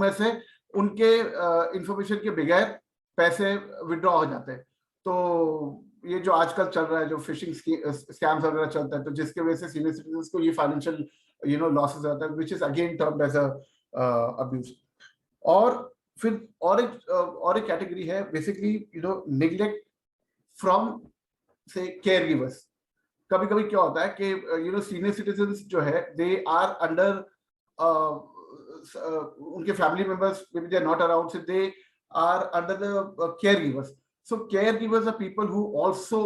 में से उनके इंफॉर्मेशन के बगैर पैसे विड्रॉ हो जाते हैं। तो ये जो आजकल चल रहा है, जो फिशिंग स्कैम्स वगैरह चलता है, तो जिसके वजह से सीनियर सिटीजन को ये फाइनेंशियल लॉसेस होता है, which is again termed as abuse. और फिर और एक कैटेगरी है बेसिकली निग्लेक्ट फ्रॉम से केयर गिवर्स। कभी कभी क्या होता है कि सीनियर सिटीजन्स जो है दे आर अंडर उनके family members, maybe they are not around, so they are under the caregivers. So caregivers are people who also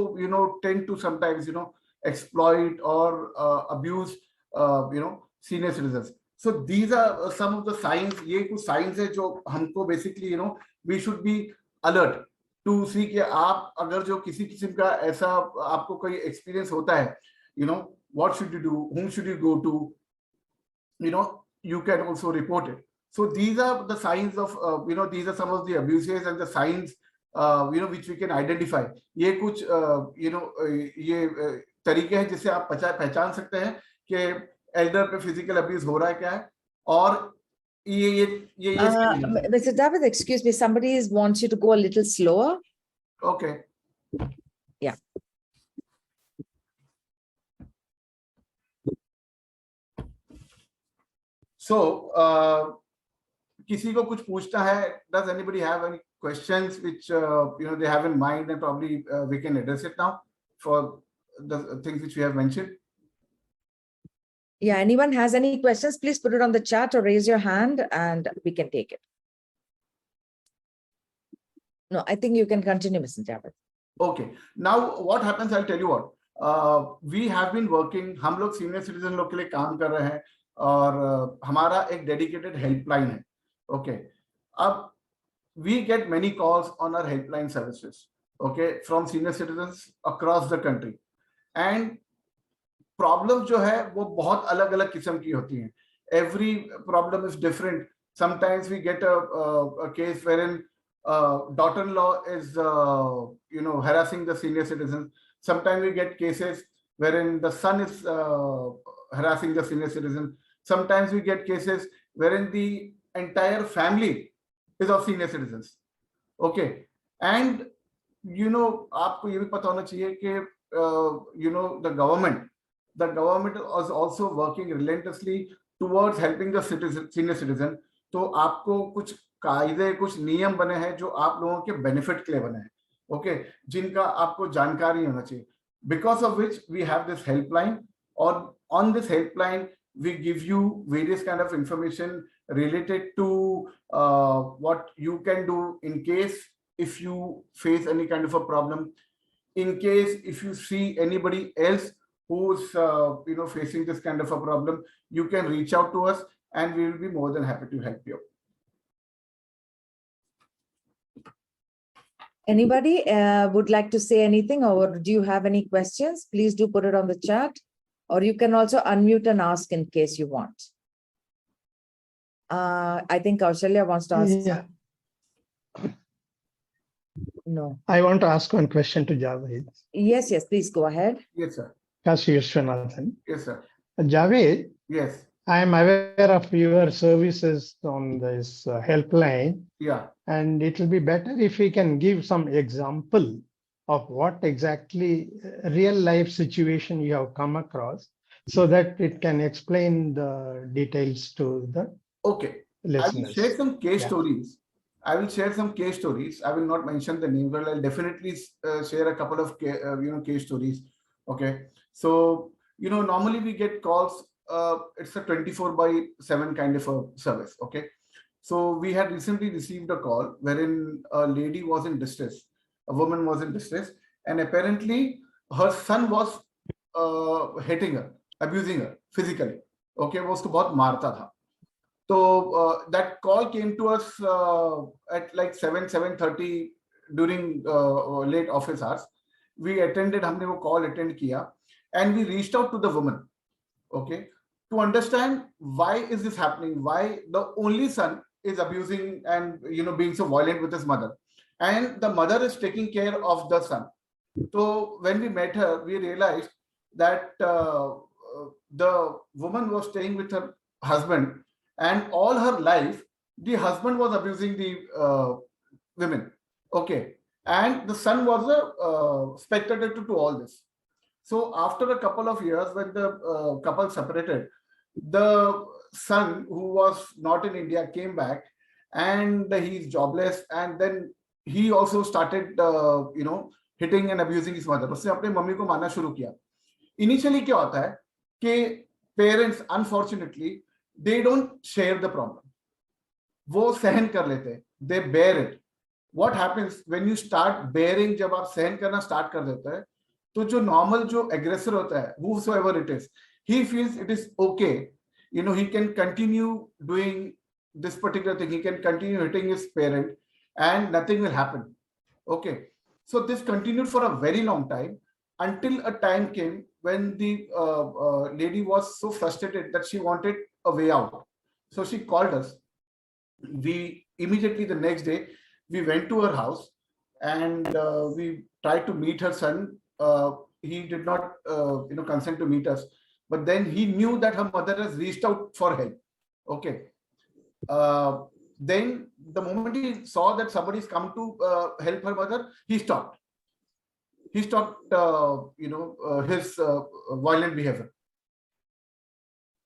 tend to sometimes exploit or abuse senior citizens. So these are some of the signs. ये कुछ signs है जो हमको basically we should be alert to see कि आप अगर जो किसी किस्म का ऐसा आपको कोई experience होता है, what should you do, whom should you go to, you can also report it. So these are the signs of these are some of the abuses and the signs which we can identify. ये कुछ ये तरीके हैं जिससे आप पहचान सकते हैं कि एल्डर पे फिजिकल अब्यूज हो रहा है क्या है। और ये Mr. Javed, excuse me, somebody wants you to go a little slower. Okay. Yeah. So किसी को कुछ पूछना है? Does anybody have any questions which they have in mind, and probably we can address it now for the things which we have mentioned? Yeah, anyone has any questions, please put it on the chat or raise your hand and we can take it. No, I think you can continue, Mr. Javed. Okay. Now what happens, I'll tell you what. We have been working, हम लोग senior citizen लोग के लिए काम कर रहे हैं और हमारा एक dedicated helpline है. Okay. अब we get many calls on our helpline services, okay, from senior citizens across the country. And problem जो है वो बहुत अलग अलग किस्म की होती हैं. Every problem is different. Sometimes we get a case wherein daughter-in-law is harassing the senior citizens. Sometimes we get cases wherein the son is harassing the senior citizen. Sometimes we get cases wherein the entire family is of senior citizens. Okay. And आपको ये भी पता होना चाहिए कि the government is also working relentlessly towards helping the senior citizen. तो आपको कुछ कायदे, कुछ नियम बने हैं जो आप लोगों के बेनिफिट के लिए बने हैं, ओके, जिनका आपको जानकारी होना चाहिए. Because of which we have this helpline, or on this helpline we give you various kind of information related to what you can do in case if you face any kind of a problem, in case if you see anybody else who's facing this kind of a problem, you can reach out to us and we will be more than happy to help you. Anybody would like to say anything, or do you have any questions? Please do put it on the chat, or you can also unmute and ask in case you want. I think Kaushalya wants to ask. Yeah. No. I want to ask one question to Javed. Yes, please go ahead. Yes, sir. Kashi Vishwanathan. Yes, sir. Javed. Yes. I am aware of your services on this helpline. Yeah. And it will be better if we can give some example of what exactly real life situation you have come across, so that it can explain the details to the listeners. I will share some case stories. I will share some case stories. I will not mention the name, but I'll definitely share a couple of case stories. Okay. So normally we get calls. It's a 24/7 kind of a service. Okay. So we had recently received a call wherein a lady was in distress, a woman was in distress, and apparently her son was hitting her, abusing her physically. Okay, वो उसको बहुत मारता था. So that call came to us at like 7:30 during late office hours. We attended, हमने वो call attend किया, and we reached out to the woman, okay, to understand why is this happening, why the only son is abusing and being so violent with his mother, and the mother is taking care of the son. So when we met her, we realized that the woman was staying with her husband, and all her life The husband was abusing the women. Okay. And the son was a spectator to all this. So after a couple of years, when the couple separated, the son, who was not in India, came back, and he's jobless. And then he also started, hitting and abusing his mother. उसने अपने mummy को मारना शुरू किया. Initially क्या होता है कि parents, unfortunately, they don't share the problem. वो सहन कर लेते हैं. They bear it. What happens when you start bearing, जब आप सहन करना start कर देते हैं, तो जो normal जो aggressor होता है, whosoever it is, he feels it is okay. He can continue doing this particular thing. He can continue hitting his parent, and nothing will happen. Okay. So this continued for a very long time, until a time came when the lady was so frustrated that she wanted a way out. So she called us. We immediately, the next day, we went to her house, and we tried to meet her son. He did not consent to meet us, but then he knew that her mother has reached out for help. Okay. Then the moment he saw that somebody's come to help her mother, he stopped. He stopped his violent behavior.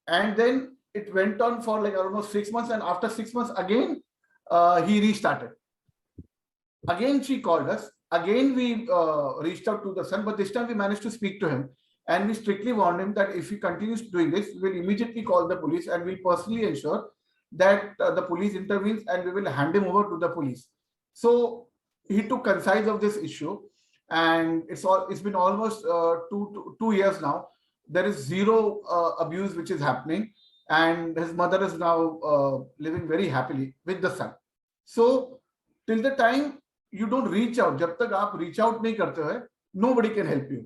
And then it went on for like almost 6 months, and after 6 months again, he restarted. Again, she called us. Again, we reached out to the son, but this time we managed to speak to him, and we strictly warned him that if he continues doing this, we will immediately call the police, and we'll personally ensure that the police intervenes, and we will hand him over to the police. So he took concise of this issue, and it's been almost 2 years now. There is zero abuse which is happening, and his mother is now living very happily with the son. So till the time you don't reach out, जब तक आप reach out नहीं करते हो, nobody can help you.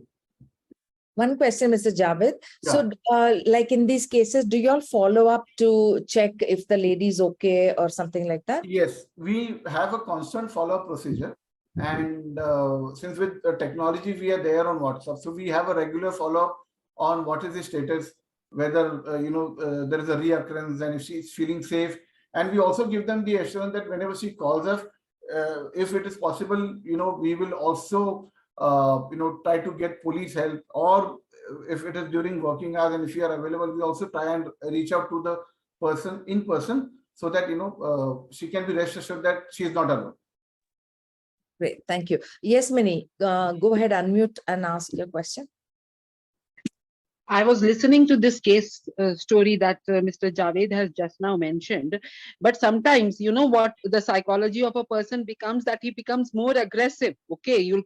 One question, Mr. Javed. Yeah. So, like in these cases, do you all follow up to check if the lady is okay or something like that? Yes, we have a constant follow-up procedure, and since with technology we are there on WhatsApp, so we have a regular follow-up on what is the status, whether there is a reoccurrence, and if she is feeling safe. And we also give them the assurance that whenever she calls us, if it is possible, we will also try to get police help, or if it is during working hours and if you are available, we also try and reach out to the person in person, so that she can be rest assured that she is not alone. Great, thank you. Yes, Mini, go ahead, unmute and ask your question. I was listening to this case story that Mr. Javed has just now mentioned, but sometimes, what the psychology of a person becomes, that he becomes more aggressive. Okay, you'll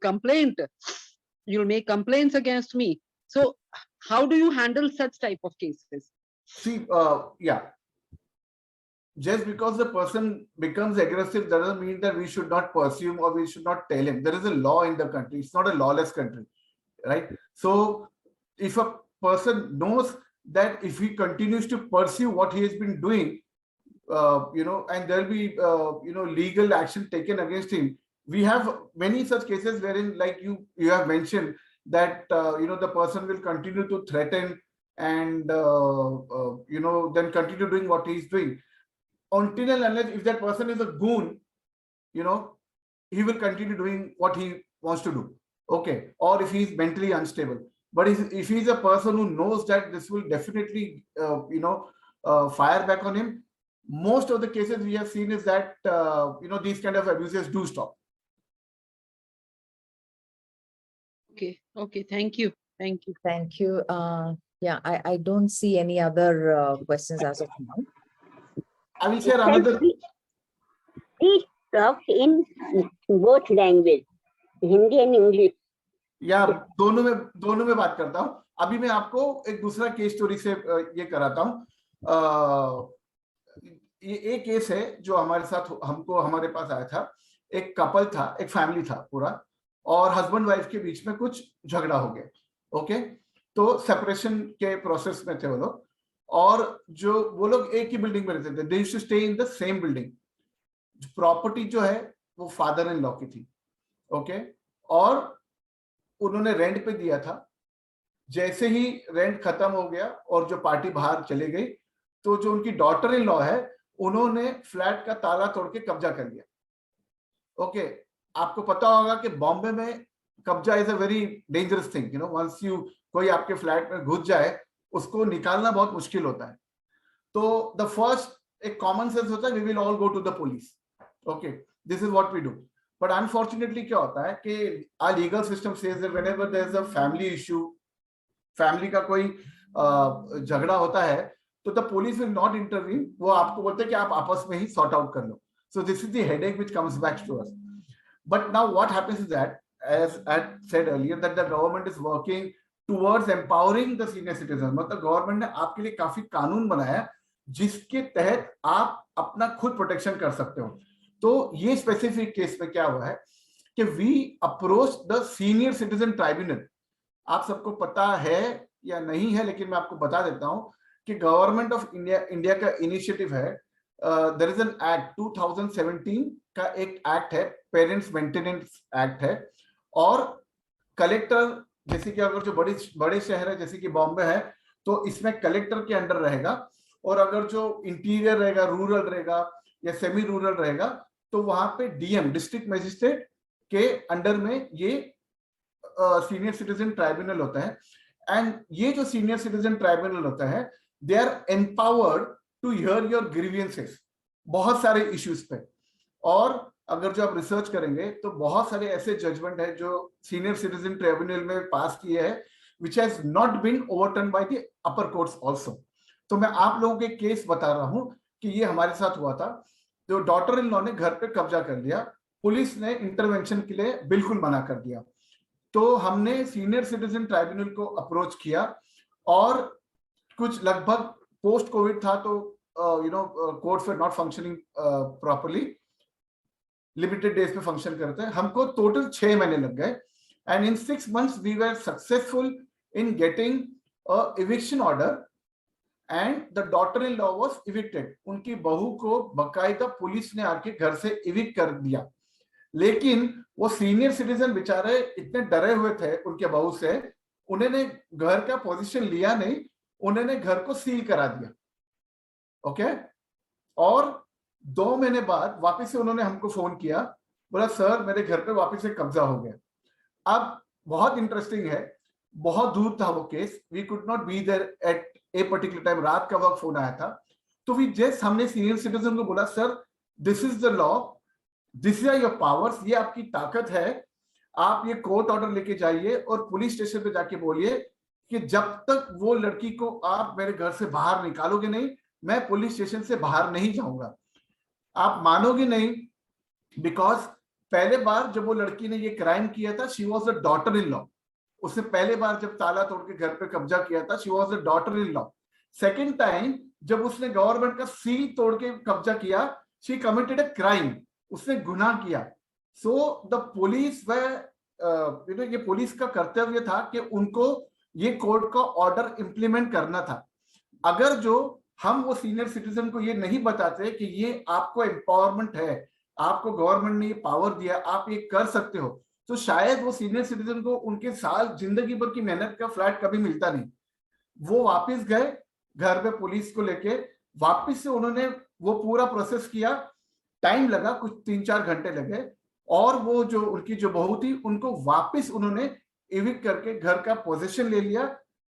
make complaints against me. So how do you handle such type of cases? See, just because the person becomes aggressive doesn't mean that we should not pursue him or we should not tell him. There is a law in the country. It's not a lawless country, right? So if a person knows that if he continues to pursue what he has been doing, and there'll be legal action taken against him. We have many such cases wherein, like you have mentioned, that the person will continue to threaten and then continue doing what he's doing, until and unless if that person is a goon, he will continue doing what he wants to do. Okay, or if he's mentally unstable. But if he's a person who knows that this will definitely, fire back on him, most of the cases we have seen is that, these kind of abuses do stop. Okay. Thank you. Thank you. Yeah, I don't see any other questions as of now. I will share another. Please talk in both languages, Hindi and English. या दोनों में बात करता हूँ. अभी मैं आपको एक दूसरा केस स्टोरी से ये कराता हूँ. ये एक केस है जो हमारे पास आया था. एक कपल था, एक फैमिली था पूरा, और हस्बैंड वाइफ के बीच में कुछ झगड़ा हो गया. ओके, तो सेपरेशन के प्रोसेस में थे वो लोग, और जो वो लोग एक ही बिल्डिंग में रहते थे. They used to stay in the same building. Property जो है वो फादर इन लॉ की थी. ओके, और उन्होंने रेंट पे दिया था. जैसे ही रेंट खत्म हो गया और जो पार्टी बाहर चले गई, तो जो उनकी डॉटर इन लॉ है उन्होंने फ्लैट का ताला तोड़ के कब्जा कर लिया। ओके, आपको पता होगा कि बॉम्बे में कब्जा is a very dangerous thing, you know, once you कोई आपके फ्लैट में घुस जाए उसको निकालना बहुत मुश्किल होता है। तो द फर्स्ट एक कॉमन सेंस होता है, we will all go to the police. Okay, this is what we do. But unfortunately क्या होता है कि our legal system says that whenever there is a family issue, family का कोई झगड़ा होता है, तो the police will not intervene. वो आपको बोलते हैं कि आप आपस में ही सॉर्ट आउट कर लो। So this is the headache which comes back to us. But now what happens is that, as I said earlier, that the government is working towards empowering the senior citizen। मतलब government ने आपके लिए काफी कानून बनाया जिसके तहत आप अपना खुद प्रोटेक्शन कर सकते हो। तो ये स्पेसिफिक केस में क्या हुआ है कि we approach the senior citizen tribunal. आप सबको पता है या नहीं है, लेकिन मैं आपको बता देता हूं कि गवर्नमेंट ऑफ इंडिया का इनिशिएटिव है। देयर इज एन एक्ट 2017 का एक एक्ट है, पेरेंट्स मेंटेनेंस एक्ट है। और कलेक्टर, जैसे कि अगर जो बड़े शहर है जैसे कि बॉम्बे है, तो इसमें कलेक्टर के अंडर रहेगा। और अगर जो इंटीरियर रहेगा, रूरल रहेगा या सेमी रूरल रहेगा, तो वहां पे डीएम, डिस्ट्रिक्ट मजिस्ट्रेट के अंडर में ये सीनियर सिटीजन ट्राइब्यूनल होता है। एंड ये जो सीनियर सिटीजन ट्राइब्यूनल होता है, they are empowered to hear your grievances बहुत सारे इश्यूज पे। और अगर जो आप रिसर्च करेंगे तो बहुत सारे ऐसे जजमेंट है जो सीनियर सिटीजन ट्राइब्यूनल में पास किए हैं, which has not been overturn by the upper courts also. तो मैं आप लोगों के केस बता रहा हूं कि ये हमारे साथ हुआ था। जो डॉटर इन लॉ ने घर पे कब्जा कर लिया, पुलिस ने इंटरवेंशन के लिए बिल्कुल मना कर दिया। तो हमने सीनियर सिटीजन ट्राइब्यूनल को अप्रोच किया, और कुछ लगभग पोस्ट कोविड था, तो you know courts were not functioning properly, limited days पे फंक्शन करते हैं। हमको टोटल 6 महीने लग गए। And in 6 months we were successful in getting a eviction order and the daughter in law was evicted. उनकी बहू को बकायदा पुलिस ने आके घर से इविक्ट कर दिया। लेकिन वो सीनियर सिटीजन बेचारे इतने डरे हुए थे उनके बहू से, उन्होंने घर का पोजीशन लिया नहीं, उन्होंने घर को सील करा दिया। ओके, और 2 महीने बाद वापस से उन्होंने हमको फोन किया, बोला सर मेरे घर पे वापस से कब्जा हो गया। अब बहुत इंटरेस्टिंग है, बहुत दूर था वो केस, we could not be there at a particular time, रात का वक्त फोन आया था। तो वी जस्ट हमने सीनियर सिटीजन को बोला sir this is the law, this are your powers, ये आपकी ताकत है, आप ये कोर्ट ऑर्डर लेके जाइए और पुलिस स्टेशन पे जाके बोलिए कि जब तक वो लड़की को आप मेरे घर से बाहर निकालोगे नहीं, मैं पुलिस स्टेशन से बाहर नहीं जाऊंगा। आप मानोगे नहीं, बिकॉज पहले बार जब वो लड़की ने ये क्राइम किया था, she was a daughter in law. उसने पहले बार जब ताला तोड़ के घर पे कब्जा किया था, she was a daughter in law. Second time जब उसने गवर्नमेंट का सील तोड़ के कब्जा किया, शी कमिटेड अ क्राइम, उसने गुनाह किया। सो द पुलिस व यू नो, ये पुलिस का कर्तव्य था कि उनको ये कोर्ट का ऑर्डर इंप्लीमेंट करना था। अगर जो हम वो सीनियर सिटीजन को ये नहीं बताते कि ये आपको एम्पावरमेंट है, आपको गवर्नमेंट ने ये पावर दिया, आप ये कर सकते हो, तो शायद वो सीनियर सिटीजन को उनके साल जिंदगी भर की मेहनत का फ्लैट कभी मिलता नहीं। वो वापस गए घर पे पुलिस को लेके, वापस से उन्होंने वो पूरा प्रोसेस किया, टाइम लगा, कुछ 3-4 घंटे लगे, और वो जो उनकी जो बहू थी उनको वापस उन्होंने इविक्ट करके घर का पोजीशन ले लिया।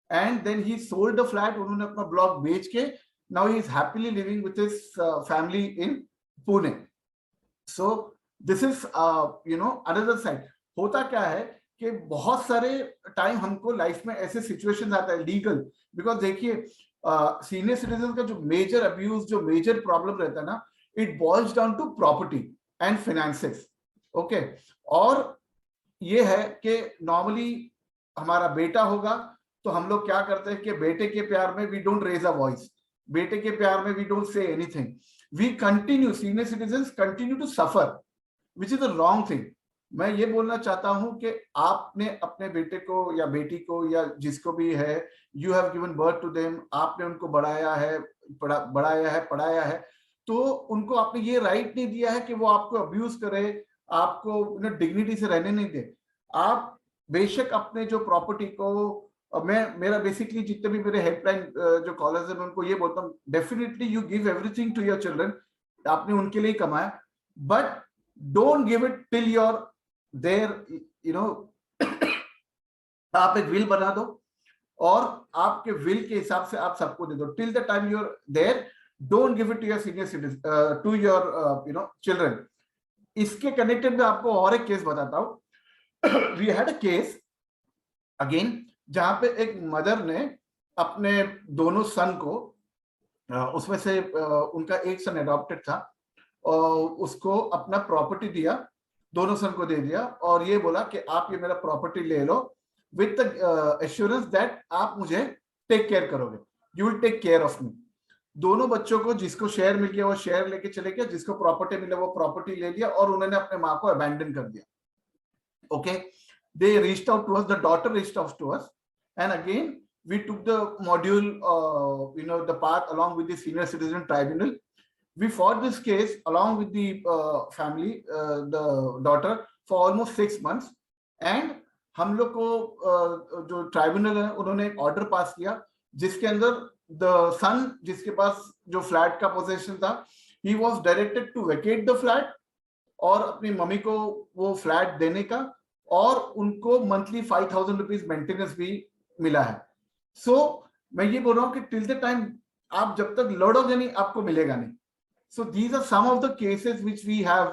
And then he sold the flat, उन्होंने अपना ब्लॉक बेच के now he is happily living with his family in Pune. So this is you know another side. होता क्या है कि बहुत सारे टाइम हमको लाइफ में ऐसे सिचुएशंस आता है लीगल, बिकॉज देखिए सीनियर सिटीजन का जो मेजर अब्यूज, जो मेजर प्रॉब्लम रहता है ना, it boils down to property and finances. Okay, और ये है कि नॉर्मली हमारा बेटा होगा तो हम लोग क्या करते हैं कि बेटे के प्यार में we don't raise a voice, बेटे के प्यार में we don't say anything, we continue, senior citizens continue to suffer, which is the wrong thing. मैं ये बोलना चाहता हूं कि आपने अपने बेटे को या बेटी को या जिसको भी है, you have given birth to them, आपने उनको बढ़ाया है, पढ़ाया है, तो उनको आपने ये राइट नहीं दिया है कि वो आपको अब्यूज करे, आपको डिग्निटी से रहने नहीं दे। आप बेशक अपने जो प्रॉपर्टी को मेरा बेसिकली जितने भी मेरे हेल्पलाइन जो कॉलर्स हैं मैं उनको ये बोलता हूँ, definitely you give everything to your children, आपने उनके लिए कमाया, but don't give it till you're there, you know, आप एक विल बना दो और आपके विल के हिसाब से आप सबको दे दो, till the time you are there, don't give it to your senior citizen, to your children. इसके कनेक्टेड में आपको और एक केस बताता हूं। We had a case again जहां पे एक मदर ने अपने दोनों सन को, उसमें से उनका एक सन एडॉप्टेड था, और उसको अपना प्रॉपर्टी दिया, दोनों सन को दे दिया, और ये बोला कि आप ये मेरा प्रॉपर्टी ले लो विद द एश्योरेंस दैट आप मुझे टेक केयर करोगे, you will take care of me. दोनों बच्चों को जिसको शेयर मिल गया वो शेयर लेके चले गया, जिसको प्रॉपर्टी मिला वो प्रॉपर्टी ले लिया, और उन्होंने अपने माँ को अबैंडन कर दिया। Okay, they reached out to us, the daughter reached out to us, and again we took the module, the path along with the senior citizen tribunal. We fought this case along with the family, the daughter, for almost 6 months, and हम लोग को जो tribunal है उन्होंने एक order pass किया जिसके अंदर द सन जिसके पास जो फ्लैट का पोजीशन था, he was directed to vacate the flat और अपनी मम्मी को वो फ्लैट देने का, और उनको मंथली 5,000 रुपीज मेंटेनेंस भी मिला है। सो मैं ये बोल रहा हूँ कि टिल द टाइम आप जब तक लड़ोगे नहीं आपको मिलेगा नहीं। So these are some of the cases which we have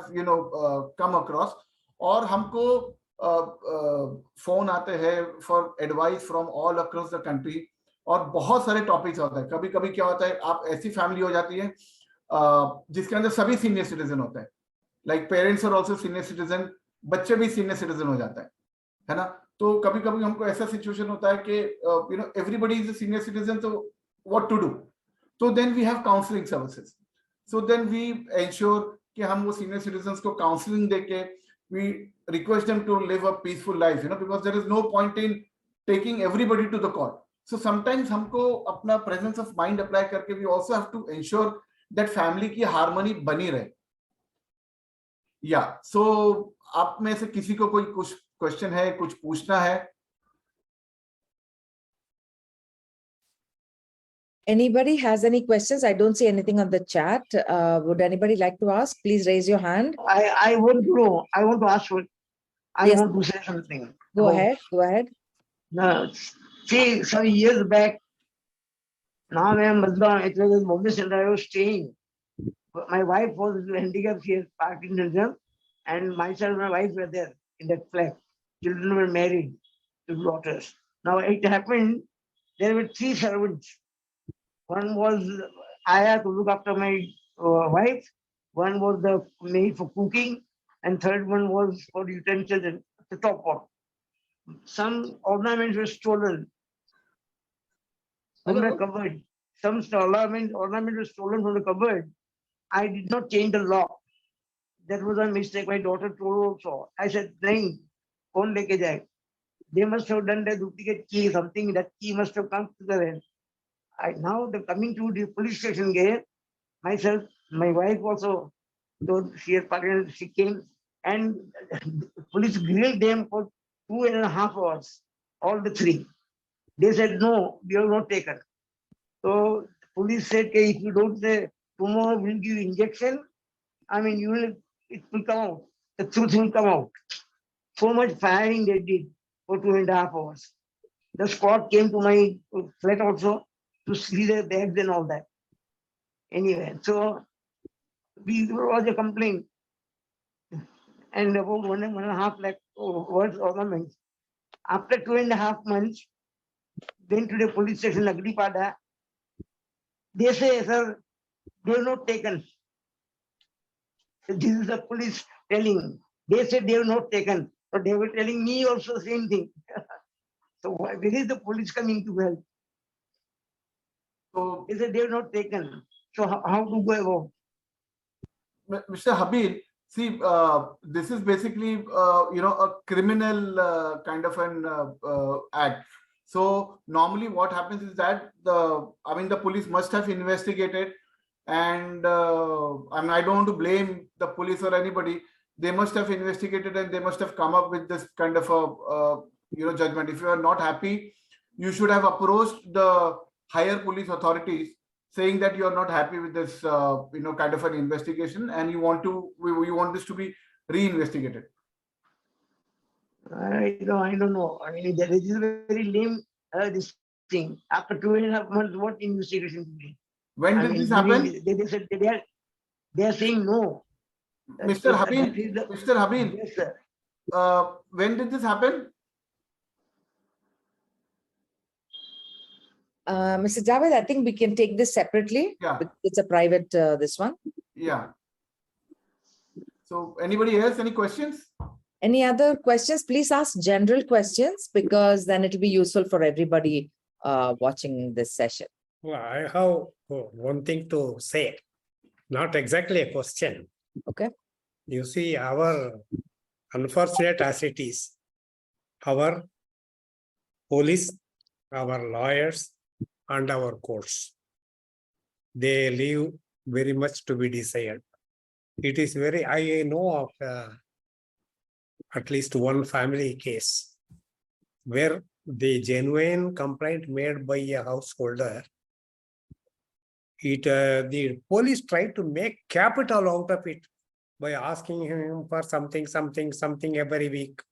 come across, और हमको फोन आते हैं for advice from all across the country, और बहुत सारे टॉपिक्स होते हैं। कभी कभी क्या होता है, आप ऐसी फैमिली हो जाती है जिसके अंदर सभी सीनियर सिटीजन होते हैं, like parents are also senior citizen, बच्चे भी सीनियर सिटीजन हो जाता है ना। तो कभी कभी हमको ऐसा सिचुएशन होता है कि everybody is a senior citizen, तो व्हाट टू डू, तो then we have counselling services. So then we ensure कि हम वो सीनियर सिटीजन को काउंसलिंग देके we request them to live a peaceful life, because there is no point in taking everybody to the court. So sometimes हमको अपना presence of mind apply करके we also have to ensure that family की harmony बनी रहे। या सो आप में से किसी को कोई कुछ क्वेश्चन है, कुछ पूछना है? Anybody has any questions? I don't see anything on the chat. Would anybody like to ask? Please raise your hand. I want to know. I want to ask. I Yes. want to say something. Go ahead. Go ahead. Now, see, some years back, now I am Madras. It was in Bombay Center. I was staying. My wife was handicapped. She has Parkinson's, and myself and my wife were there in that flat. Children were married, two daughters. Now it happened, there were 3 servants. One was Aya to look after my wife, one was the maid for cooking, and third one was for utensils and the top part. Some ornaments were stolen from the cupboard. Some ornament was stolen from the cupboard. I did not change the lock. That was a mistake. My daughter told also. I said, "Nahin, kaun leke jaye?" They must have done the duplicate key, something that key must have come to the end. Now the coming to the police station again, myself, my wife also, so she had partnered, she came, and police grilled them for 2.5 hours, all the 3. They said, "No, we have not taken." So police said, "Okay, if you don't say tomorrow we'll give you injection, I mean it will come out. The truth will come out." So much firing they did for 2.5 hours. The squad came to my flat also to see the bags and all that. Anyway, so we was a complaint, and about 1.5 lakh words ornaments. After 2.5 months, went to the police station, Agripada. They say, "Sir, they have not taken." This is the police telling. They said they have not taken, but they were telling me also the same thing. So where is the police coming to help? So they said they have not taken. So how to go about? Mr. Habib, see, this is basically a criminal kind of an act. So normally what happens is that the police must have investigated, and I don't want to blame the police or anybody. They must have investigated and they must have come up with this kind of a judgment. If you are not happy, you should have approached the higher police authorities saying that you are not happy with this, kind of an investigation, and you want to, we want this to be reinvestigated. I don't know. I mean, this is a very lame this thing. After 2.5 months, what investigation to be? When did this happen? They said they are saying no. Mr. Habib, Mr. Habib, Yes, sir. when did this happen? Mr. Javed, I think we can take this separately. Yeah. It's a private, this one. Yeah. So anybody else, any questions? Any other questions? Please ask general questions, because then it will be useful for everybody watching this session. Well, I have one thing to say, not exactly a question. Okay. You see, our unfortunate as it is, our police, our lawyers, and our courts, they leave very much to be desired. It is very, I know of at least one family case where the genuine complaint made by a householder, the police tried to make capital out of it by asking him for something every week.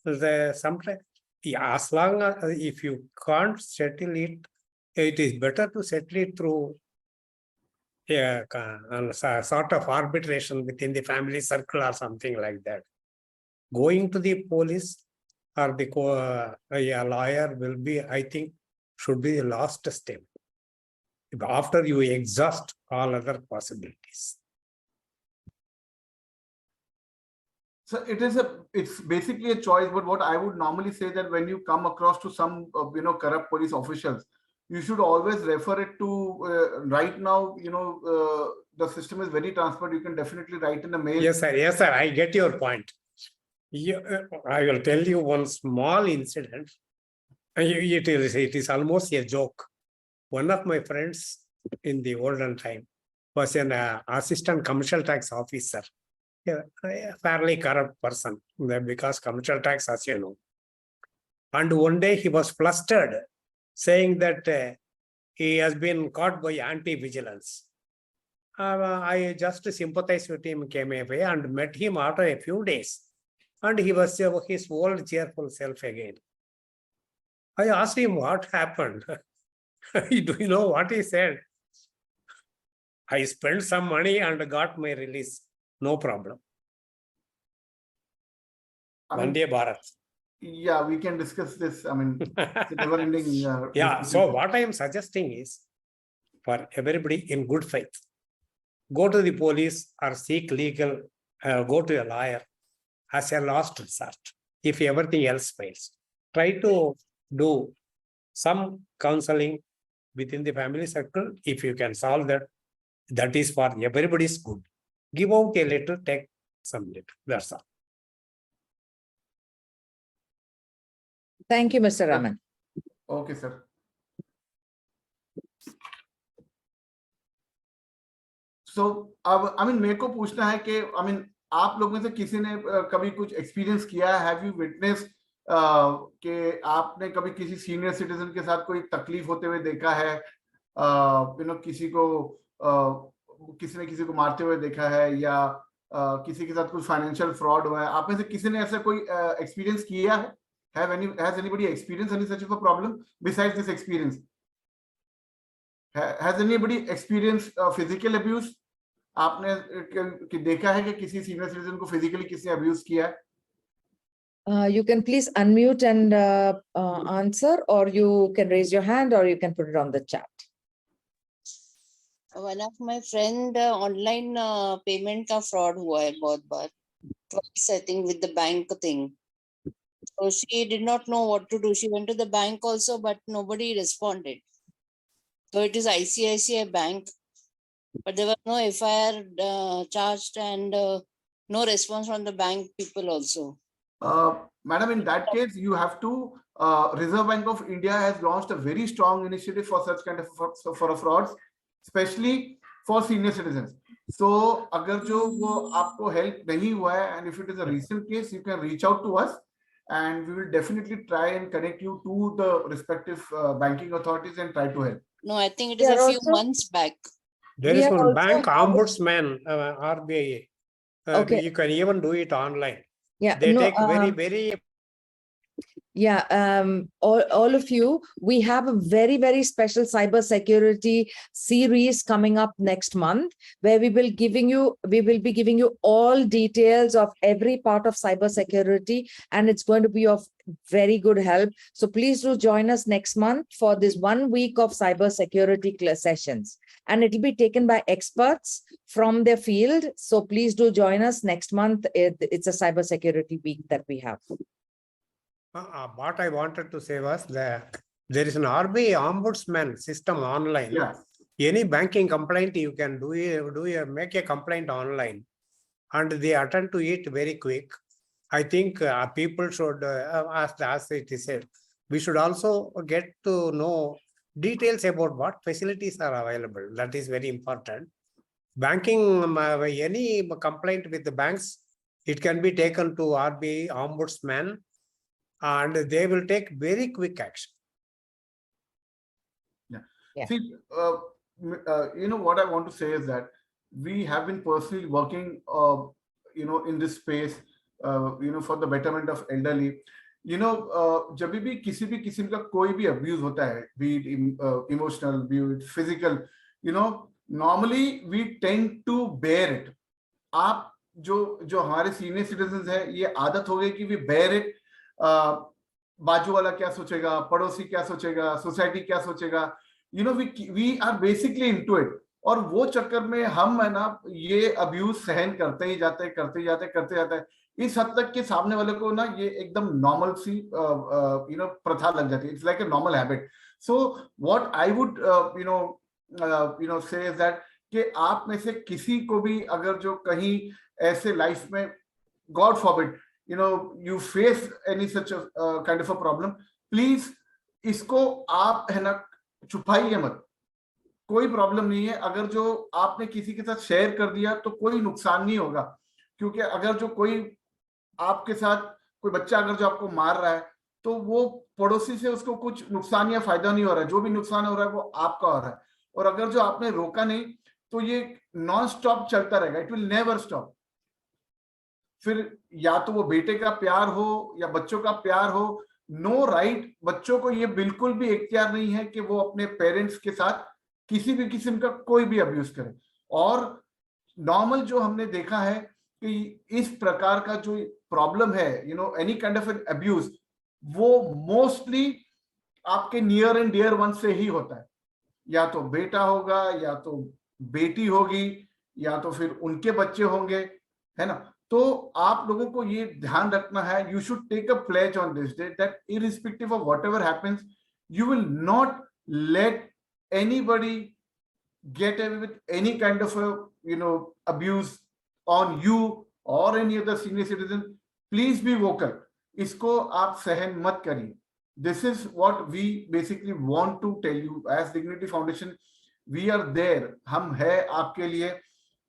Sometimes, as long as if you can't settle it, it is better to settle it through a sort of arbitration within the family circle or something like that. Going to the police or the a lawyer will be, I think, should be the last step after you exhaust all other possibilities. So it's basically a choice, but what I would normally say that when you come across to some, corrupt police officials, you should always refer it to, right now, the system is very transparent. You can definitely write in a mail. Yes, sir. Yes, sir. I get your point. I will tell you one small incident. It is almost a joke. One of my friends in the olden time was an assistant commercial tax officer, a fairly corrupt person, because commercial tax, as you know. And one day he was flustered, saying that he has been caught by anti-vigilance. I just sympathized with him, came away and met him after a few days. And he was his old cheerful self again. I asked him what happened. Do you know what he said? I spent some money and got my release. No problem. Vande Bharat. Yeah, we can discuss this. I mean, it's a never-ending. Yeah. So what I am suggesting is, for everybody in good faith, go to the police or seek legal, go to a lawyer as a last resort. If everything else fails, try to do some counseling within the family circle. If you can solve that, that is for everybody's good. Give out a little, take some little. That's all. Thank you, Mr. Raman. Okay, sir. So, I mean, मेरे को पूछना है कि, I mean, आप लोग में से किसी ने कभी कुछ एक्सपीरियंस किया है? Have you witnessed कि आपने कभी किसी सीनियर सिटीजन के साथ कोई तकलीफ होते हुए देखा है? किसी ने किसी को मारते हुए देखा है, या किसी के साथ कुछ फाइनेंशियल फ्रॉड हुआ है? आप में से किसी ने ऐसा कोई एक्सपीरियंस किया है? Has anybody experienced any such of a problem besides this experience? Has anybody experienced physical abuse? आपने देखा है कि किसी सीनियर सिटीजन को फिजिकली किसी ने अब्यूज किया है? You can please unmute and answer, or you can raise your hand, or you can put it on the chat. One of my friend online payment का fraud हुआ है बहुत बार, twice I think with the bank thing. So she did not know what to do. She went to the bank also, but nobody responded. So it is ICICI Bank, but there was no FIR charged and no response from the bank people also. Madam, in that case, you have to, Reserve Bank of India has launched a very strong initiative for such kind of frauds, especially for senior citizens. So, अगर जो वो आपको help नहीं हुआ है, and if it is a recent case, you can reach out to us, and we will definitely try and connect you to the respective banking authorities and try to help. No, I think it is We are a few also- months back. There We is are one also bank having- ombudsman, RBI. Okay. You can even do it online. Yeah, They no, take very yeah, all of you, we have a very, very special cybersecurity series coming up next month, where we will be giving you all details of every part of cybersecurity, and it's going to be of very good help. So please do join us next month for this 1 week of cybersecurity sessions, and it will be taken by experts from their field. So please do join us next month. It's a cybersecurity week that we have. What I wanted to say was that there is an RBI ombudsman system online. Yeah. Any banking complaint you can make a complaint online, and they attend to it very quick. I think people should, as it is said, we should also get to know details about what facilities are available. That is very important. Banking, any complaint with the banks, it can be taken to RBI ombudsman, and they will take very quick action. Yeah. See, what I want to say is that we have been personally working, in this space, for the betterment of elderly. जब भी किसी भी किस्म का कोई भी abuse होता है, be it emotional, be it physical, normally we tend to bear it. आप जो हमारे senior citizens है, ये आदत हो गई कि we bear it. बाजू वाला क्या सोचेगा, पड़ोसी क्या सोचेगा, सोसाइटी क्या सोचेगा, we are basically into it. और वो चक्कर में हम है ना ये अब्यूज सहन करते ही जाते हैं इस हद तक के सामने वाले को ना ये एकदम नॉर्मल सी प्रथा लग जाती है. It's like a normal habit. So what I would say is that कि आप में से किसी को भी अगर जो कहीं ऐसे लाइफ में God forbid you face any such kind of a problem, please इसको आप है ना छुपाइए मत. कोई प्रॉब्लम नहीं है. अगर जो आपने किसी के साथ शेयर कर दिया तो कोई नुकसान नहीं होगा, क्योंकि अगर जो कोई आपके साथ कोई बच्चा अगर जो आपको मार रहा है तो वो पड़ोसी से उसको कुछ नुकसान या फायदा नहीं हो रहा है. जो भी नुकसान हो रहा है वो आपका हो रहा है. और अगर जो आपने रोका नहीं तो ये नॉन स्टॉप चलता रहेगा. It will never stop. फिर या तो वो बेटे का प्यार हो या बच्चों का प्यार हो, नो राइट. बच्चों को ये बिल्कुल भी इख्तियार नहीं है कि वो अपने पेरेंट्स के साथ किसी भी किस्म का कोई भी अब्यूज करे. और नॉर्मल जो हमने देखा है कि इस प्रकार का जो प्रॉब्लम है, any kind of an abuse, वो मोस्टली आपके नियर एंड डियर वन से ही होता है. या तो बेटा होगा, या तो बेटी होगी, या तो फिर उनके बच्चे होंगे, है ना. तो आप लोगों को ये ध्यान रखना है. You should take a pledge on this day that irrespective of whatever happens, you will not let anybody get away with any kind of a abuse on you or any other senior citizen. Please be vocal. इसको आप सहन मत करिए. This is what we basically want to tell you as Dignity Foundation. We are there. हम है आपके लिए.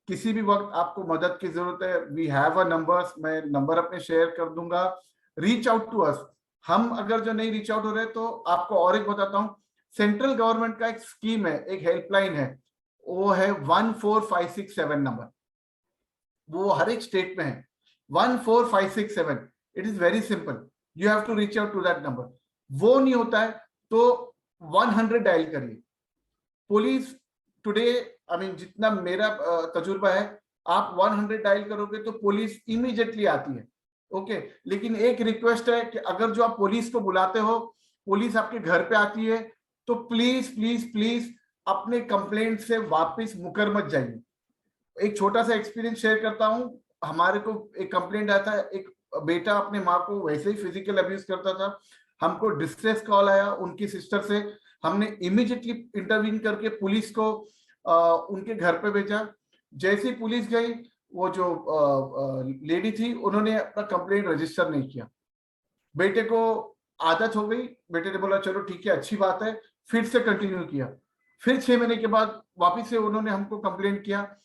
किसी भी वक्त आपको मदद की जरूरत है, we have a numbers. मैं नंबर अपने शेयर कर दूंगा. Reach out to us. हम अगर जो नहीं रीच आउट हो रहे तो आपको और एक बताता हूँ. सेंट्रल गवर्नमेंट का एक स्कीम है, एक हेल्पलाइन है, वो है 14567 नंबर. वो हर एक स्टेट में है. 14567. It is very simple. You have to reach out to that number. वो नहीं होता है तो 100 डायल करिए. पुलिस टुडे, जितना मेरा तजुर्बा है, आप 100 डायल करोगे तो पुलिस इमीडिएटली आती है. ओके. लेकिन एक रिक्वेस्ट है कि अगर जो आप पुलिस को बुलाते हो, पुलिस आपके घर पे आती है, तो प्लीज प्लीज प्लीज अपने कंप्लेंट से वापस मुकर मत जाइए. एक छोटा सा एक्सपीरियंस शेयर करता हूं. हमारे को एक कंप्लेंट आया था, एक बेटा अपने माँ को वैसे ही फिजिकल अब्यूज करता था. हमको डिस्ट्रेस कॉल आया उनकी सिस्टर से. हमने इमीडिएटली इंटरवीन करके पुलिस को उनके घर पे भेजा. जैसे ही पुलिस गई, वो जो लेडी थी, उन्होंने अपना कंप्लेंट रजिस्टर नहीं किया. बेटे को आदत हो गई. बेटे ने बोला चलो ठीक है, अच्छी बात है. फिर से कंटिन्यू किया. फिर 6 महीने के बाद वापस से उन्होंने हमको कंप्लेंट किया.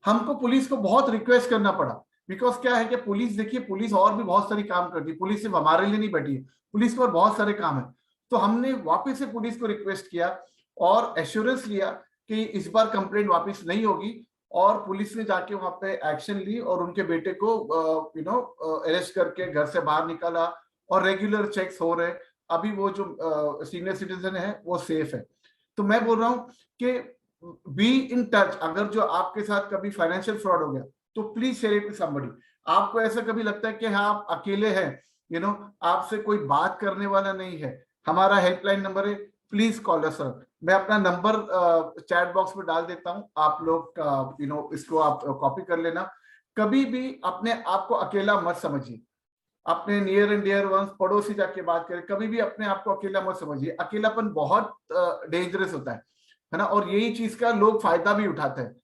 हमको पुलिस को बहुत रिक्वेस्ट करना पड़ा. बिकॉज क्या है कि पुलिस, देखिए पुलिस और भी बहुत सारी काम करती है, पुलिस सिर्फ हमारे लिए नहीं बैठी है, पुलिस को और बहुत सारे काम है। तो हमने वापस से पुलिस को रिक्वेस्ट किया और एश्योरेंस लिया कि इस बार कंप्लेंट वापस नहीं होगी, और पुलिस ने जाके वहां पे एक्शन ली और उनके बेटे को अरेस्ट करके घर से बाहर निकाला, और रेगुलर चेक्स हो रहे। अभी वो जो सीनियर सिटीजन है वो सेफ है। तो मैं बोल रहा हूँ कि बी इन टच। अगर जो आपके साथ कभी फाइनेंशियल फ्रॉड हो गया तो please share it with somebody. आपको ऐसा कभी लगता है कि हाँ आप अकेले हैं, आपसे कोई बात करने वाला नहीं है, हमारा हेल्पलाइन नंबर है, प्लीज कॉल अस। मैं अपना नंबर चैट बॉक्स में डाल देता हूं, आप लोग इसको आप कॉपी कर लेना। कभी भी अपने आप को अकेला मत समझिए, अपने नियर एंड डियर वंस, पड़ोसी जाके बात करें, कभी भी अपने आप को अकेला मत समझिए। अकेलापन बहुत डेंजरस होता है ना, और यही चीज का लोग फायदा भी उठाते हैं।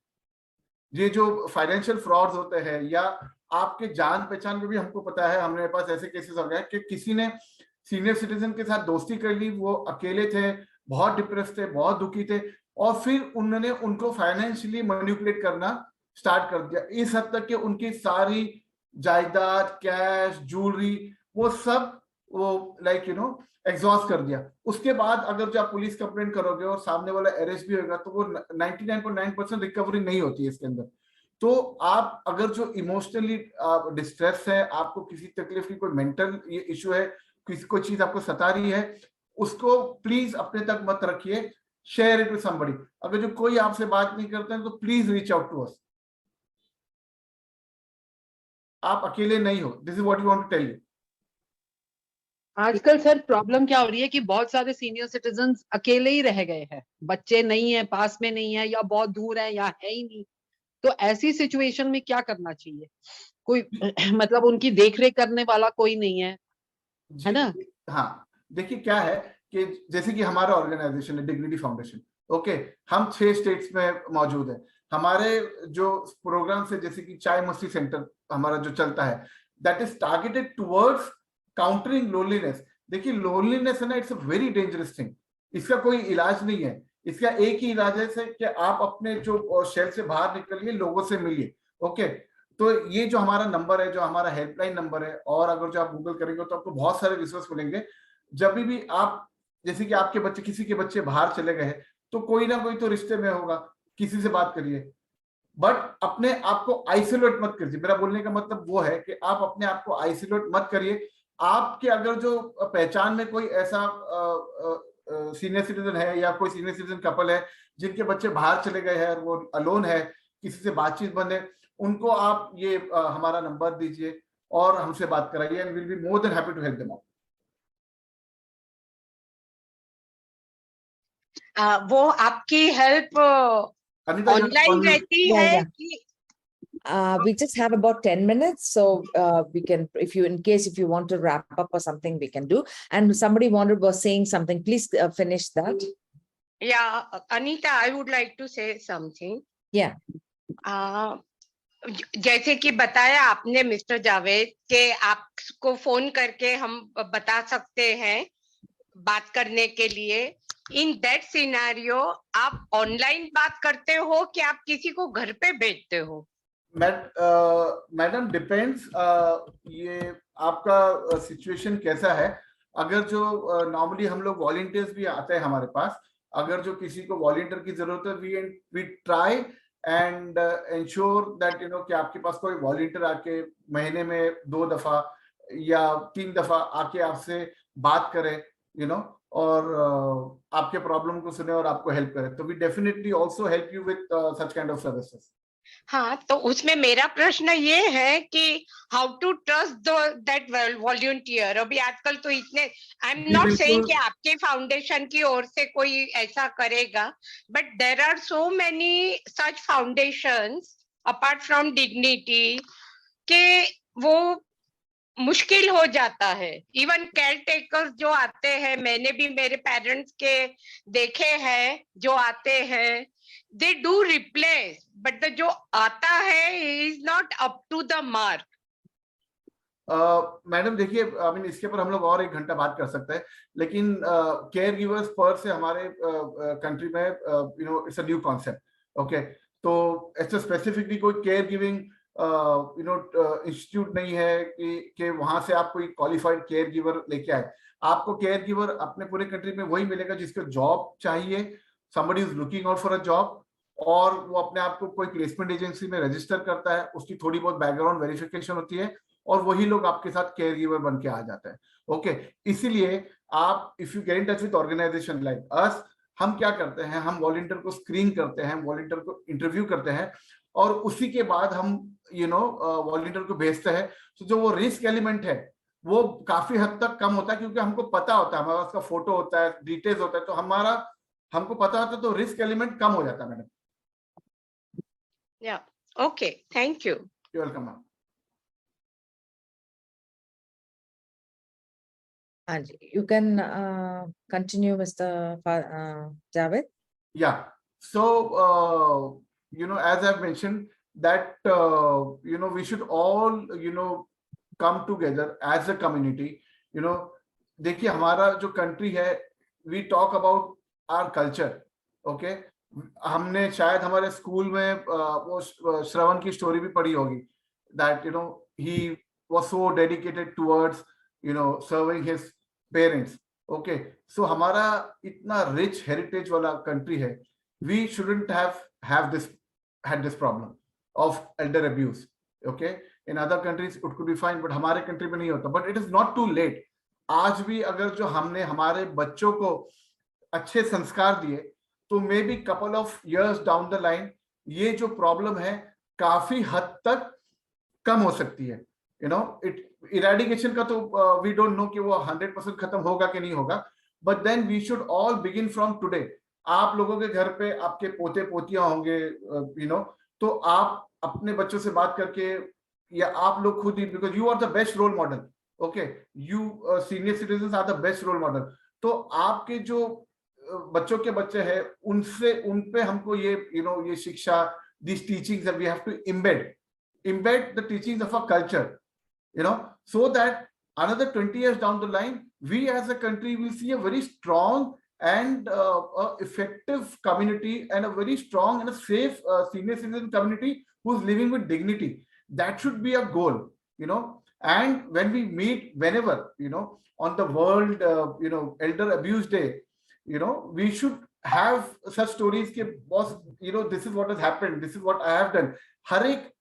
ये जो फाइनेंशियल फ्रॉड्स होते हैं, या आपके जान पहचान में भी हमको पता है, हमारे पास ऐसे केसेस हो गए कि किसी ने सीनियर सिटीजन के साथ दोस्ती कर ली, वो अकेले थे, बहुत डिप्रेस थे, बहुत दुखी थे, और फिर उन्होंने उनको फाइनेंशियली मैनिपुलेट करना स्टार्ट कर दिया, इस हद तक कि उनकी सारी जायदाद, कैश, ज्वेलरी, वो सब वो एग्जॉस्ट कर दिया। उसके बाद अगर जो आप पुलिस कंप्लेंट करोगे और सामने वाला अरेस्ट भी होगा तो वो 99.9% रिकवरी नहीं होती है इसके अंदर। तो आप अगर जो इमोशनली डिस्ट्रेस है, आपको किसी तकलीफ की कोई मेंटल इशू है, किसी कोई चीज आपको सता रही है, उसको प्लीज अपने तक मत रखिए, शेयर इट विद समबडी। अगर जो कोई आपसे बात नहीं करते हैं तो please reach out to us. आप अकेले नहीं हो, this is what you want to tell you. आजकल सर प्रॉब्लम क्या हो रही है कि बहुत सारे सीनियर सिटीजन अकेले ही रह गए हैं, बच्चे नहीं है, पास में नहीं है, या बहुत दूर है, या है ही नहीं। तो ऐसी सिचुएशन में क्या करना चाहिए? कोई मतलब उनकी देख रेख करने वाला कोई नहीं है ना? हाँ, देखिए क्या है कि जैसे कि हमारा ऑर्गेनाइजेशन है डिग्निटी फाउंडेशन, ओके, हम 6 स्टेट्स में मौजूद है। हमारे जो प्रोग्राम है, जैसे कि चाय मस्ती सेंटर हमारा जो चलता है, that is targeted towards countering loneliness. देखिए लोनलीनेस है ना, it's a very dangerous thing. इसका कोई इलाज नहीं है, इसका एक ही इलाज है कि आप अपने जो शेल से बाहर निकलिए, लोगों से मिलिए। ओके, तो ये जो हमारा नंबर है, जो हमारा हेल्पलाइन नंबर है, और अगर जो आप गूगल करेंगे तो आपको बहुत सारे रिसोर्स मिलेंगे। जब भी आप, जैसे कि आपके बच्चे, किसी के बच्चे बाहर चले गए तो कोई ना कोई तो रिश्ते में होगा, किसी से बात करिए, बट अपने आप को आइसोलेट मत करिए। मेरा बोलने का मतलब वो है कि आप अपने आप को आइसोलेट मत करिए। आपके अगर जो पहचान में कोई ऐसा सीनियर सिटीजन है, या कोई सीनियर सिटीजन कपल है जिनके बच्चे बाहर चले गए हैं और वो अलोन है, किसी से बातचीत बंद है, उनको आप ये हमारा नंबर दीजिए और हमसे बात कराइए, and will be more than happy to help them out. वो आपकी हेल्प अनीता, ऑनलाइन रहती Yeah, है yeah. कि We just have about 10 minutes. So we can, if you, in case if you want to wrap up or something, we can do. And somebody was saying something, please finish that. Yeah, Anita, I would like to say something. Yeah. जैसे कि बताया आपने mister Javed के आपको phone करके हम बता सकते हैं बात करने के लिए। इन दैट सिनेरियो आप ऑनलाइन बात करते हो कि आप किसी को घर पे भेजते हो? मैडम डिपेंड्स, ये आपका सिचुएशन कैसा है। अगर जो नॉर्मली हम लोग वॉलंटियर्स भी आते हैं हमारे पास, अगर जो किसी को वॉलंटियर की जरूरत है, we try and ensure that कि आपके पास कोई वॉलंटियर आके महीने में 2 दफा या 3 दफा आके आपसे बात करे, और आपके प्रॉब्लम को सुने और आपको हेल्प करे। तो we definitely also help you with such kind of services. हाँ, तो उसमें मेरा प्रश्न ये है कि how to trust that volunteer. अभी आजकल तो इतने, आई एम नॉट सेइंग कि आपके फाउंडेशन की ओर से कोई ऐसा करेगा, but there are so many such foundations apart from Dignity के वो मुश्किल हो जाता है। इवन केयर टेकर्स जो आते हैं, मैंने भी मेरे पेरेंट्स के देखे हैं जो आते हैं, they do replace, but the जो आता है is not up to the mark. Madam देखिए, आई मीन इसके ऊपर हम लोग और 1 घंटा बात कर सकते हैं, लेकिन केयर गिवर्स पर से हमारे कंट्री में it's a new concept. Okay, तो ऐसा स्पेसिफिकली कोई केयर गिविंग इंस्टीट्यूट नहीं है कि वहां से आप कोई क्वालिफाइड केयर गिवर लेके आए। आपको केयर गिवर अपने पूरे कंट्री में वही मिलेगा जिसको जॉब चाहिए, somebody is looking out for a job, और वो अपने आप को कोई प्लेसमेंट एजेंसी में रजिस्टर करता है, उसकी थोड़ी बहुत बैकग्राउंड वेरिफिकेशन होती है और वही लोग आपके साथ केयर गिवर बन के आ जाते हैं। ओके, इसीलिए आप if you get in touch with organisation like us, हम क्या करते हैं, हम वॉलंटियर को स्क्रीन करते हैं, वॉलंटियर को इंटरव्यू करते हैं और उसी के बाद हम वॉलंटियर को भेजते हैं। तो जो वो रिस्क एलिमेंट है वो काफी हद तक कम होता है, क्योंकि हमको पता होता है, हमारे पास का फोटो होता है, डिटेल्स होता है, तो हमको पता होता है, तो रिस्क एलिमेंट कम हो जाता है madam. Yeah. Okay. Thank you. You're welcome, ma'am. And you can continue, Mr. Javed. Yeah. So, as I've mentioned that, we should all, come together as a community. देखिए हमारा जो कंट्री है, we talk about our culture. Okay. हमने शायद हमारे school में वो श्रवण की स्टोरी भी पढ़ी होगी, that he was so dedicated towards serving his parents. Okay, so हमारा इतना rich heritage वाला country है, we shouldn't have had this problem of elder abuse. Okay, in other countries it could be fine, but हमारे country में नहीं होता. But it is not too late. आज भी अगर जो हमने हमारे बच्चों को अच्छे संस्कार दिए, तो may be couple of years down the line ये जो प्रॉब्लम है काफी हद तक कम हो सकती है। इरेडिकेशन का तो वी डोंट नो कि वो 100% खत्म होगा कि नहीं होगा, but then we should all begin from today. आप लोगों के घर पे आपके पोते पोतियां होंगे, तो आप अपने बच्चों से बात करके, या आप लोग खुद ही, because you are the best role model. Okay, you senior citizen are the best role model. तो आपके जो बच्चों के बच्चे हैं उन पे हमको ये शिक्षा, this teachings we have to embed the teachings of our culture, so that another 20 years down the line, we as a country will see a very strong and effective community, and a very strong and a safe senior citizen community who's living with dignity. That should be a goal, and when we meet, whenever, on the World, Elder Abuse Day, we should have such stories कि boss, this is what has happened, this is what I have done. हर एक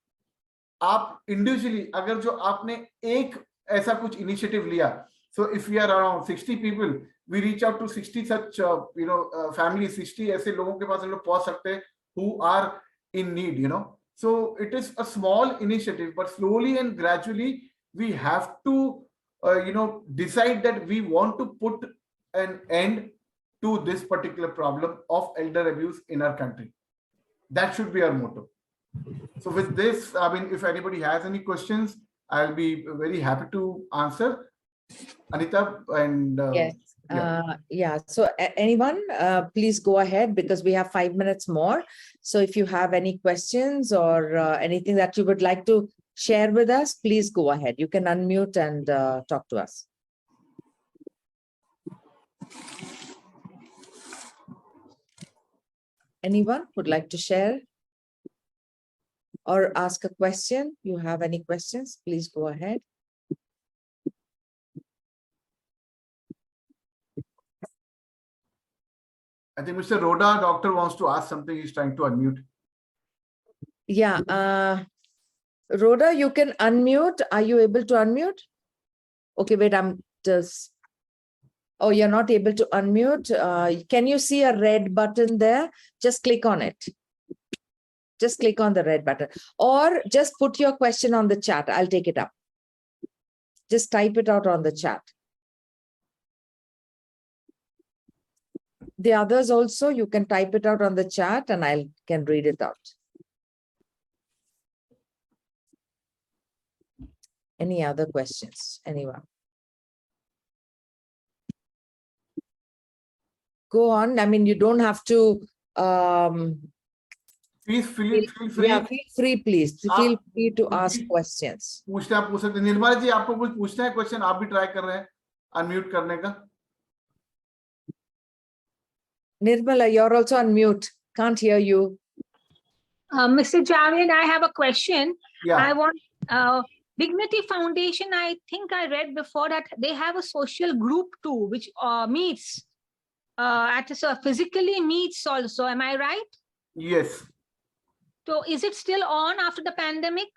आप individually अगर जो आपने एक ऐसा कुछ initiative लिया, so if we are around 60 people, we reach out to 60 such families, 60 ऐसे लोगों के पास हम लोग पहुंच सकते हैं who are in need, so it is a small initiative, but slowly and gradually we have to decide that we want to put an end to this particular problem of elder abuse in our country. That should be our motto. So with this, I mean, if anybody has any questions, I'll be very happy to answer. Anita and Yes. Yeah. So anyone, please go ahead, because we have 5 minutes more. So if you have any questions or anything that you would like to share with us, please go ahead. You can unmute and talk to us. Anyone would like to share or ask a question? You have any questions? Please go ahead. I think Mr. Rhoda, doctor, wants to ask something. He's trying to unmute. Yeah. Rhoda, you can unmute. Are you able to unmute? Okay, wait, I'm just... Oh, you're not able to unmute. Can you see a red button there? Just click on it. Just click on the red button, or just put your question on the chat. I'll take it up. Just type it out on the chat. The others also, you can type it out on the chat and I can read it out. Any other questions? Anyone? Go on. I mean, you don't have to... Please feel free. Yeah, feel free, please. Feel free to ask questions. पूछना आप पूछ सकते हैं। निर्मला जी, आपको कुछ पूछना है question? आप भी ट्राई कर रहे हैं अनम्यूट करने का। Nirmala, you're also on mute. Can't hear you. Mr. Javed, I have a question. Yeah. I want Dignity Foundation. I think I read before that they have a social group too, which meets physically meets also. Am I right? Yes. So is it still on after the pandemic?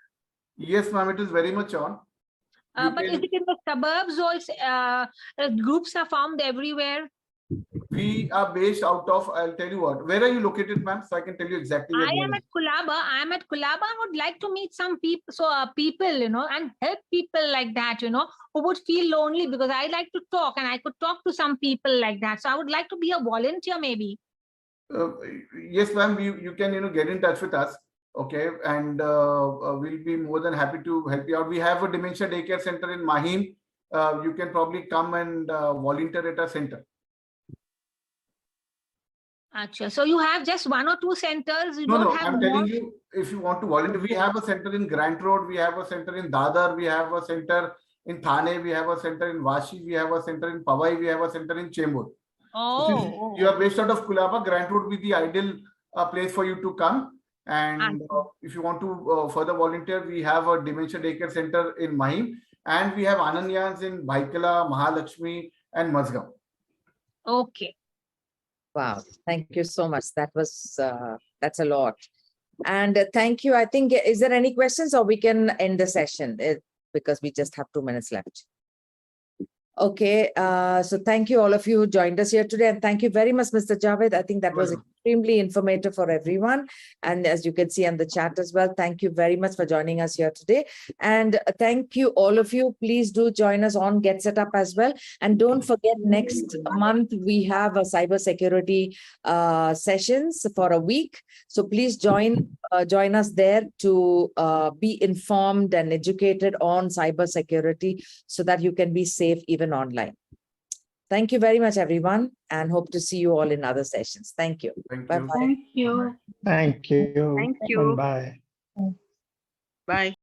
Yes, ma'am, it is very much on. But is it in the suburbs or groups are formed everywhere? We are based out of, I'll tell you what, where are you located, ma'am? So I can tell you exactly where I we am are. at Kulaba. I am at Kulaba. I would like to meet some people, people, and help people like that, who would feel lonely, because I like to talk and I could talk to some people like that. So I would like to be a volunteer maybe. Yes, ma'am, you can, get in touch with us. Okay. And we'll be more than happy to help you out. We have a dementia daycare center in Mahim. You can probably come and volunteer at our center. Achha. So you have just 1 or 2 centers? You don't No, have I'm more? telling you, if you want to volunteer, we have a center in Grant Road, we have a center in Dadar, we have a center in Thane, we have a center in Vashi, we have a center in Powai, we have a center in Chembur. So since you are based out of Kulaba, Grant Road would be the ideal place for you to come. And if you want to further volunteer, we have a dementia daycare center in Mahim, and we have Ananyans in Baikala, Mahalakshmi, and Mazgaon. Okay. Wow, thank you so much. That's a lot. And thank you. I think, is there any questions, or we can end the session because we just have 2 minutes left? Okay, so thank you all of you who joined us here today, and thank you very much, Mr. Javed. I think that was extremely informative for everyone. And as you can see on the chat as well, thank you very much for joining us here today. And thank you all of you. Please do join us on Get Set Up as well. And don't forget, next month we have a cybersecurity sessions for a week. So please join us there to be informed and educated on cybersecurity so that you can be safe even online. Thank you very much, everyone, and hope to see you all in other sessions. Thank you. Bye-bye. Thank you. Thank you. Thank you. Bye. Bye.